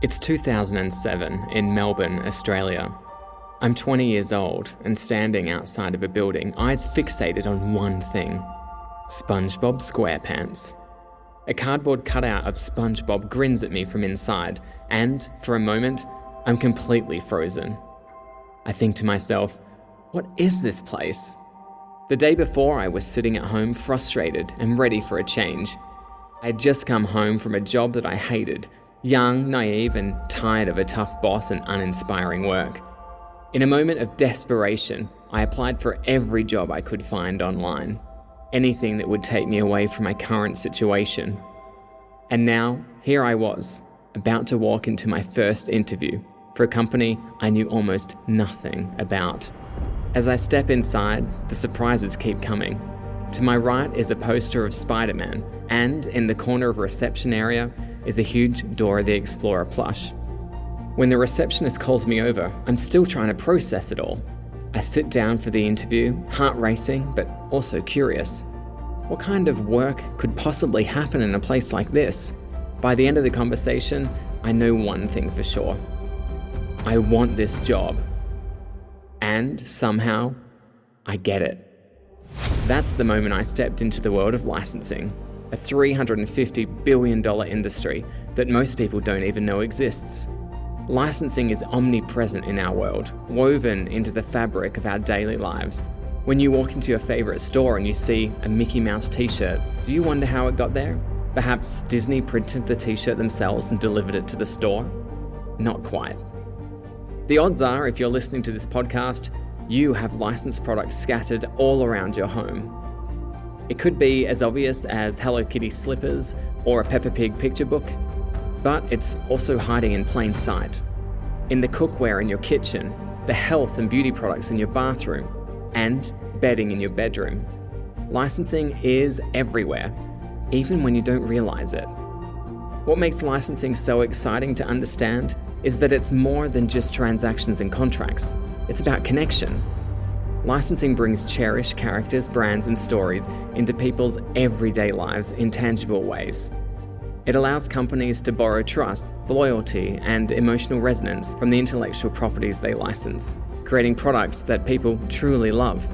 It's 2007 in Melbourne, Australia. I'm 20 years old and standing outside of a building, eyes fixated on one thing: SpongeBob SquarePants. A cardboard cutout of SpongeBob grins at me from inside, and for a moment, I'm completely frozen. I think to myself, what is this place? The day before, I was sitting at home frustrated and ready for a change. I had just come home from a job that I hated, young, naive, and tired of a tough boss and uninspiring work. In a moment of desperation, I applied for every job I could find online, anything that would take me away from my current situation. And now, here I was, about to walk into my first interview for a company I knew almost nothing about. As I step inside, the surprises keep coming. To my right is a poster of Spider-Man, and in the corner of a reception area is a huge Dora the Explorer plush. When the receptionist calls me over, I'm still trying to process it all. I sit down for the interview, heart racing, but also curious. What kind of work could possibly happen in a place like this? By the end of the conversation, I know one thing for sure. I want this job. And somehow, I get it. That's the moment I stepped into the world of licensing, a $350 billion industry that most people don't even know exists. Licensing is omnipresent in our world, woven into the fabric of our daily lives. When you walk into your favorite store and you see a Mickey Mouse t-shirt, do you wonder how it got there? Perhaps Disney printed the t-shirt themselves and delivered it to the store? Not quite. The odds are, if you're listening to this podcast, you have licensed products scattered all around your home. It could be as obvious as Hello Kitty slippers or a Peppa Pig picture book, but it's also hiding in plain sight. In the cookware in your kitchen, the health and beauty products in your bathroom, and bedding in your bedroom. Licensing is everywhere, even when you don't realize it. What makes licensing so exciting to understand is that it's more than just transactions and contracts. It's about connection. Licensing brings cherished characters, brands, and stories into people's everyday lives in tangible ways. It allows companies to borrow trust, loyalty, and emotional resonance from the intellectual properties they license, creating products that people truly love.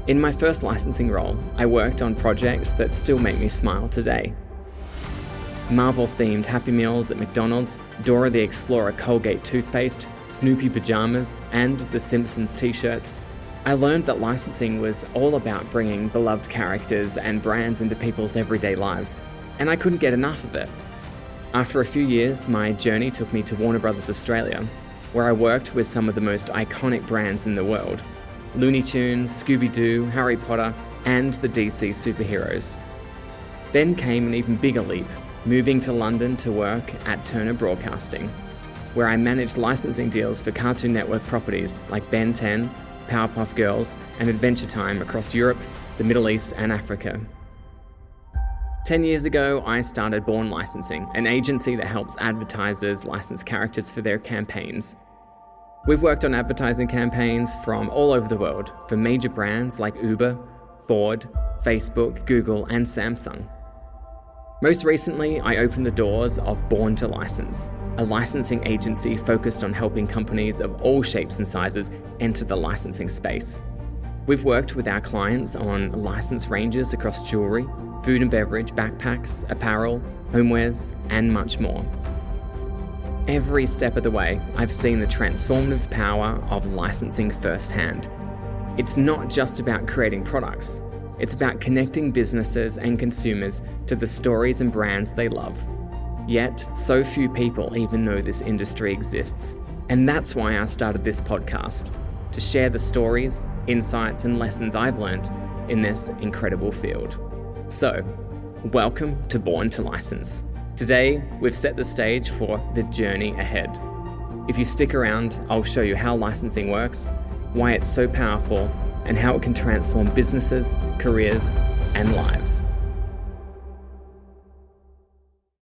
In my first licensing role, I worked on projects that still make me smile today. Marvel-themed Happy Meals at McDonald's, Dora the Explorer Colgate toothpaste, Snoopy pajamas, and The Simpsons t-shirts. I learned that licensing was all about bringing beloved characters and brands into people's everyday lives, and I couldn't get enough of it. After a few years, my journey took me to Warner Bros. Australia, where I worked with some of the most iconic brands in the world: Looney Tunes, Scooby-Doo, Harry Potter, and the DC superheroes. Then came an even bigger leap, moving to London to work at Turner Broadcasting, where I managed licensing deals for Cartoon Network properties like Ben 10, Powerpuff Girls, and Adventure Time across Europe, the Middle East, and Africa. 10 years ago, I started Born Licensing, an agency that helps advertisers license characters for their campaigns. We've worked on advertising campaigns from all over the world for major brands like Uber, Ford, Facebook, Google, and Samsung. Most recently, I opened the doors of Born to License, a licensing agency focused on helping companies of all shapes and sizes enter the licensing space. We've worked with our clients on license ranges across jewelry, food and beverage, backpacks, apparel, homewares, and much more. Every step of the way, I've seen the transformative power of licensing firsthand. It's not just about creating products. It's about connecting businesses and consumers to the stories and brands they love. Yet, so few people even know this industry exists. And that's why I started this podcast, to share the stories, insights, and lessons I've learned in this incredible field. So, welcome to Born to License. Today, we've set the stage for the journey ahead. If you stick around, I'll show you how licensing works, why it's so powerful, and how it can transform businesses, careers, and lives.